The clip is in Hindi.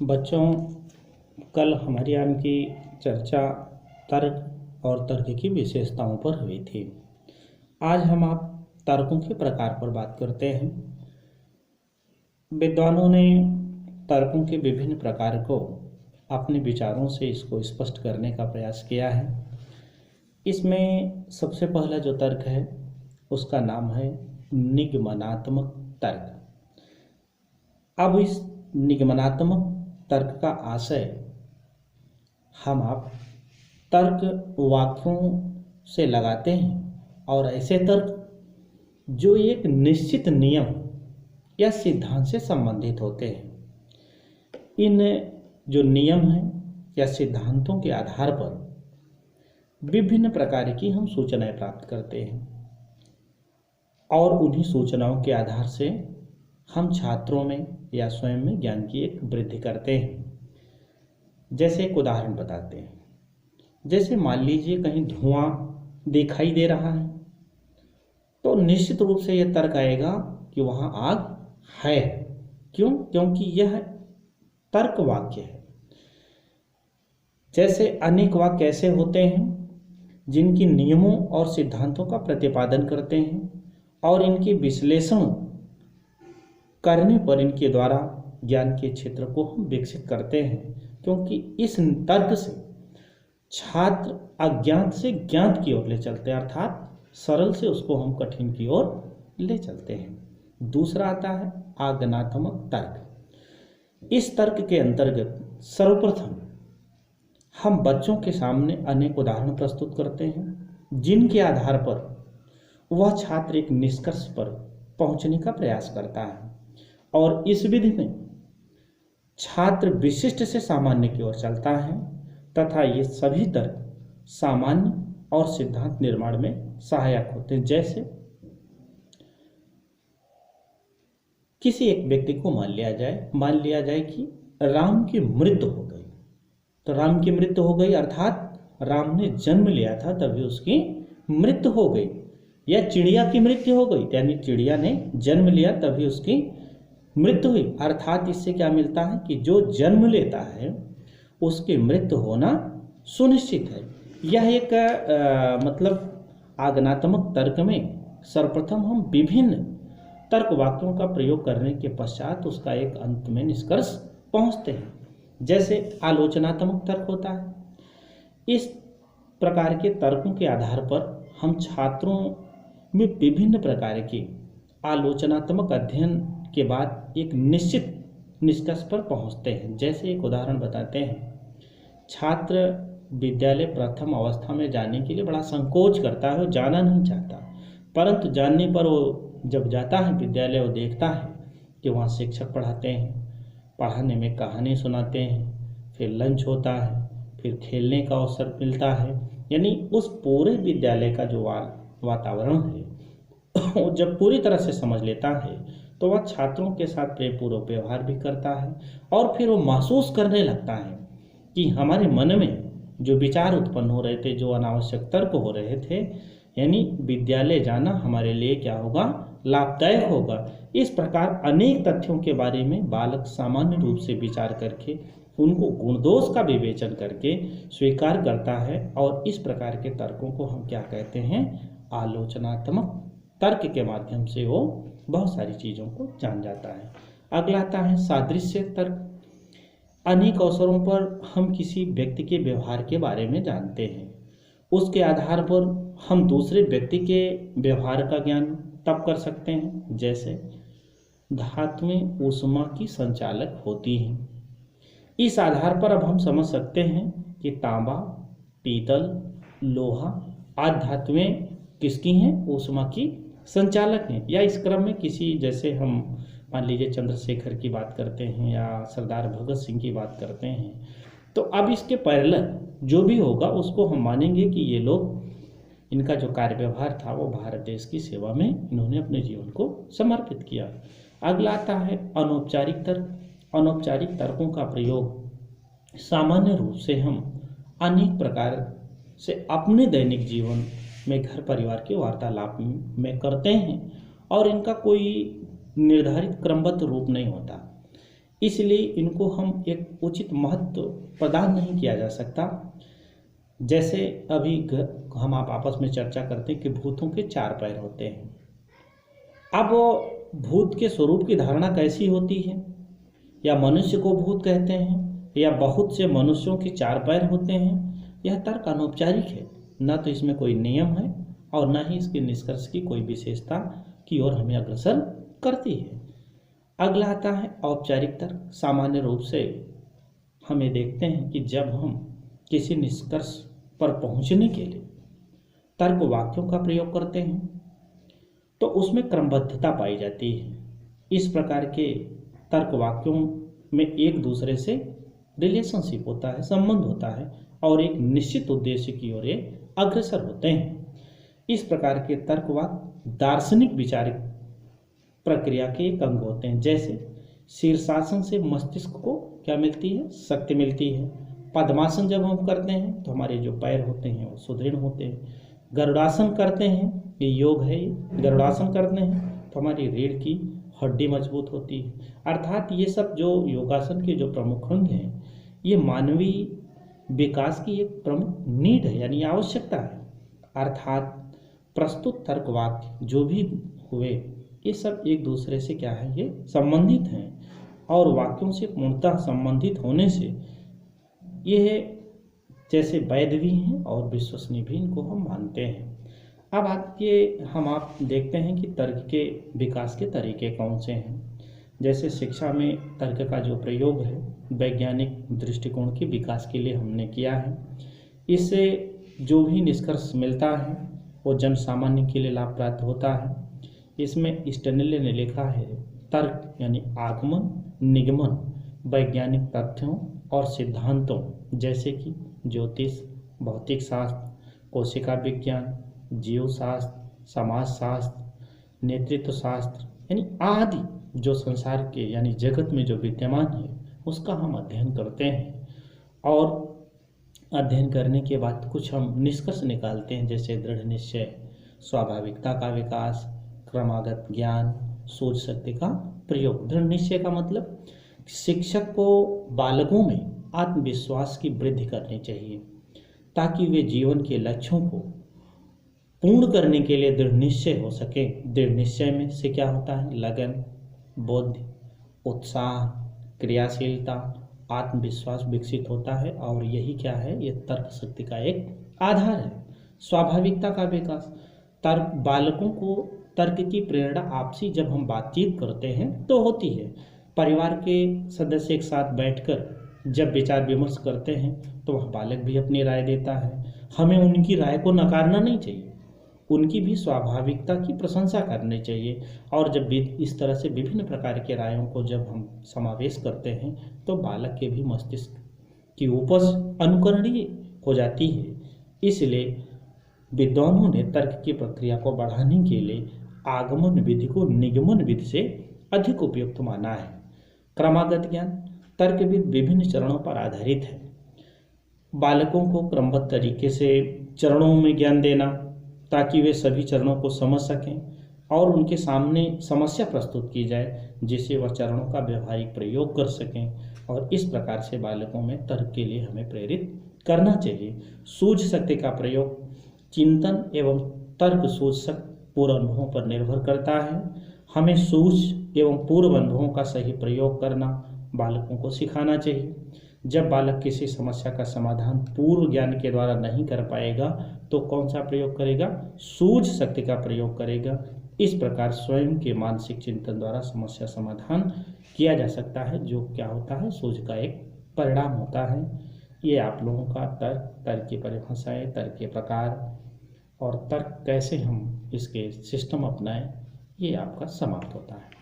बच्चों, कल हमारी की चर्चा तर्क और तर्क की विशेषताओं पर हुई थी। आज हम आप तर्कों के प्रकार पर बात करते हैं। विद्वानों ने तर्कों के विभिन्न प्रकार को अपने विचारों से इसको स्पष्ट करने का प्रयास किया है। इसमें सबसे पहला जो तर्क है उसका नाम है निगमनात्मक तर्क। अब इस निगमनात्मक तर्क का आशय हम आप तर्क वाक्यों से लगाते हैं और ऐसे तर्क जो एक निश्चित नियम या सिद्धांत से संबंधित होते हैं। इन जो नियम हैं या सिद्धांतों के आधार पर विभिन्न प्रकार की हम सूचनाएं प्राप्त करते हैं और उन्हीं सूचनाओं के आधार से हम छात्रों में या स्वयं में ज्ञान की एक वृद्धि करते हैं। जैसे एक उदाहरण बताते हैं। जैसे मान लीजिए कहीं धुआं दिखाई दे रहा है तो निश्चित रूप से यह तर्क आएगा कि वहां आग है। क्यों? क्योंकि यह तर्क वाक्य है। जैसे अनेक वाक्य ऐसे होते हैं जिनकी नियमों और सिद्धांतों का प्रतिपादन करते हैं और इनके विश्लेषण करने पर इनके द्वारा ज्ञान के क्षेत्र को हम विकसित करते हैं। क्योंकि इस तर्क से छात्र अज्ञात से ज्ञात की ओर ले चलते हैं, अर्थात सरल से उसको हम कठिन की ओर ले चलते हैं। दूसरा आता है आज्ञानात्मक तर्क। इस तर्क के अंतर्गत सर्वप्रथम हम बच्चों के सामने अनेक उदाहरण प्रस्तुत करते हैं जिनके आधार पर वह छात्र एक निष्कर्ष पर पहुंचने का प्रयास करता है और इस विधि में छात्र विशिष्ट से सामान्य की ओर चलता है तथा ये सभी तर्क सामान्य और सिद्धांत निर्माण में सहायक होते हैं। जैसे किसी एक व्यक्ति को मान लिया जाए कि राम की मृत्यु हो गई। तो राम की मृत्यु हो गई अर्थात राम ने जन्म लिया था तभी उसकी मृत्यु हो गई। या चिड़िया की मृत्यु हो गई, यानी चिड़िया ने जन्म लिया तभी उसकी मृत्यु हुई। अर्थात इससे क्या मिलता है कि जो जन्म लेता है उसकी मृत्यु होना सुनिश्चित है। यह एक आज्ञानात्मक तर्क में सर्वप्रथम हम विभिन्न तर्क वाक्यों का प्रयोग करने के पश्चात उसका एक अंत में निष्कर्ष पहुंचते हैं। जैसे आलोचनात्मक तर्क होता है। इस प्रकार के तर्कों के आधार पर हम छात्रों में विभिन्न प्रकार के आलोचनात्मक अध्ययन के बाद एक निश्चित निष्कर्ष पर पहुंचते हैं। जैसे एक उदाहरण बताते हैं। छात्र विद्यालय प्रथम अवस्था में जाने के लिए बड़ा संकोच करता है, वो जाना नहीं चाहता, परंतु जानने पर वो जब जाता है विद्यालय वो देखता है कि वहाँ शिक्षक पढ़ाते हैं, पढ़ाने में कहानी सुनाते हैं, फिर लंच होता है, फिर खेलने का अवसर मिलता है। यानी उस पूरे विद्यालय का जो वातावरण है वो जब पूरी तरह से समझ लेता है तो वह छात्रों के साथ प्रेमपूर्वक व्यवहार भी करता है और फिर वो महसूस करने लगता है कि हमारे मन में जो विचार उत्पन्न हो रहे थे, जो अनावश्यक तर्क हो रहे थे, यानी विद्यालय जाना हमारे लिए क्या होगा, लाभदायक होगा। इस प्रकार अनेक तथ्यों के बारे में बालक सामान्य रूप से विचार करके उनको गुणदोष का विवेचन करके स्वीकार करता है और इस प्रकार के तर्कों को हम क्या कहते हैं, आलोचनात्मक तर्क के माध्यम से वो बहुत सारी चीज़ों को जान जाता है। अगला आता है सादृश्य तर्क। अनेक अवसरों पर हम किसी व्यक्ति के व्यवहार के बारे में जानते हैं, उसके आधार पर हम दूसरे व्यक्ति के व्यवहार का ज्ञान तब कर सकते हैं। जैसे धातुएं ऊष्मा की संचालक होती हैं। इस आधार पर अब हम समझ सकते हैं कि तांबा, पीतल, लोहा आदि धातुएं किसकी हैं, ऊष्मा की संचालक हैं। या इस क्रम में किसी, जैसे हम मान लीजिए चंद्रशेखर की बात करते हैं या सरदार भगत सिंह की बात करते हैं, तो अब इसके पैरेलल जो भी होगा उसको हम मानेंगे कि ये लोग, इनका जो कार्य व्यवहार था वो भारत देश की सेवा में इन्होंने अपने जीवन को समर्पित किया। अगला आता है अनौपचारिक तर्क। अनौपचारिक तर्कों का प्रयोग सामान्य रूप से हम अनेक प्रकार से अपने दैनिक जीवन में घर परिवार के वार्तालाप में करते हैं और इनका कोई निर्धारित क्रमबद्ध रूप नहीं होता। इसलिए इनको हम एक उचित महत्व प्रदान नहीं किया जा सकता। जैसे अभी हम आप आपस में चर्चा करते हैं कि भूतों के 4 पैर होते हैं। अब भूत के स्वरूप की धारणा कैसी होती है, या मनुष्य को भूत कहते हैं, या बहुत से मनुष्यों के 4 पैर होते हैं, यह तर्क अनौपचारिक है। न तो इसमें कोई नियम है और न ही इसके निष्कर्ष की कोई विशेषता की ओर हमें अग्रसर करती है। अगला आता है औपचारिक तर्क। सामान्य रूप से हमें देखते हैं कि जब हम किसी निष्कर्ष पर पहुंचने के लिए तर्क वाक्यों का प्रयोग करते हैं तो उसमें क्रमबद्धता पाई जाती है। इस प्रकार के तर्क वाक्यों में एक दूसरे से रिलेशनशिप होता है, संबंध होता है और एक निश्चित उद्देश्य की ओर अग्रसर होते हैं। इस प्रकार के तर्क वाक्य दार्शनिक विचारिक प्रक्रिया के एक अंग होते हैं। जैसे शीर्षासन से मस्तिष्क को क्या मिलती है, शक्ति मिलती है। पद्मासन जब हम करते हैं तो हमारे जो पैर होते हैं वो सुदृढ़ होते हैं। गरुड़ासन करते हैं, ये योग है, गरुड़ासन करते हैं तो हमारी रीढ़ की हड्डी मजबूत होती है। अर्थात ये सब जो योगासन के जो प्रमुख अंग हैं, ये मानवीय विकास की एक प्रमुख नीड है, यानी आवश्यकता है। अर्थात प्रस्तुत तर्क वाक्य जो भी हुए ये सब एक दूसरे से क्या है, ये संबंधित हैं और वाक्यों से पूर्णतः संबंधित होने से ये जैसे वैध भी हैं और विश्वसनीय भी इनको हम मानते हैं। अब आप देखते हैं कि तर्क के विकास के तरीके कौन से हैं। जैसे शिक्षा में तर्क का जो प्रयोग है वैज्ञानिक दृष्टिकोण के विकास के लिए हमने किया है। इससे जो भी निष्कर्ष मिलता है वो जन सामान्य के लिए लाभप्रद होता है। इसमें स्टेनले ने लिखा है, तर्क यानी आगमन निगमन वैज्ञानिक तथ्यों और सिद्धांतों जैसे कि ज्योतिष, भौतिक शास्त्र, कोशिका विज्ञान, जीवशास्त्र, समाजशास्त्र, नेतृत्व शास्त्र यानी आदि जो संसार के यानी जगत में जो विद्यमान है उसका हम अध्ययन करते हैं और अध्ययन करने के बाद कुछ हम निष्कर्ष निकालते हैं। जैसे दृढ़ निश्चय, स्वाभाविकता का विकास, क्रमागत ज्ञान, सोच शक्ति का प्रयोग। दृढ़ निश्चय का मतलब शिक्षक को बालकों में आत्मविश्वास की वृद्धि करनी चाहिए ताकि वे जीवन के लक्ष्यों को पूर्ण करने के लिए दृढ़ निश्चय हो सके। दृढ़ निश्चय में से क्या होता है, लगन, बुद्धि, उत्साह, क्रियाशीलता, आत्मविश्वास विकसित होता है और यही क्या है, ये तर्क शक्ति का एक आधार है। स्वाभाविकता का विकास, तर्क बालकों को तर्क की प्रेरणा आपसी जब हम बातचीत करते हैं तो होती है। परिवार के सदस्य एक साथ बैठकर जब विचार विमर्श करते हैं तो वह बालक भी अपनी राय देता है। हमें उनकी राय को नकारना नहीं चाहिए, उनकी भी स्वाभाविकता की प्रशंसा करनी चाहिए। और जब इस तरह से विभिन्न प्रकार के रायों को जब हम समावेश करते हैं तो बालक के भी मस्तिष्क की उपज अनुकरणीय हो जाती है। इसलिए विद्वानों ने तर्क की प्रक्रिया को बढ़ाने के लिए आगमन विधि को निगमन विधि से अधिक उपयुक्त माना है। क्रमागत ज्ञान, तर्कविद विभिन्न चरणों पर आधारित है। बालकों को क्रमबद्ध तरीके से चरणों में ज्ञान देना ताकि वे सभी चरणों को समझ सकें और उनके सामने समस्या प्रस्तुत की जाए जिससे वह चरणों का व्यवहारिक प्रयोग कर सकें। और इस प्रकार से बालकों में तर्क के लिए हमें प्रेरित करना चाहिए। सूझ शक्ति का प्रयोग चिंतन एवं तर्क सूझ शक्ति पूर्व अनुभवों पर निर्भर करता है। हमें सूझ एवं पूर्व अनुभवों का सही प्रयोग करना बालकों को सिखाना चाहिए। जब बालक किसी समस्या का समाधान पूर्व ज्ञान के द्वारा नहीं कर पाएगा तो कौन सा प्रयोग करेगा, सूझ शक्ति का प्रयोग करेगा। इस प्रकार स्वयं के मानसिक चिंतन द्वारा समस्या समाधान किया जा सकता है, जो क्या होता है, सूझ का एक परिणाम होता है। ये आप लोगों का तर्क की परिभाषाएं, तर्क के प्रकार और तर्क कैसे हम इसके सिस्टम अपनाएं, ये आपका समाप्त होता है।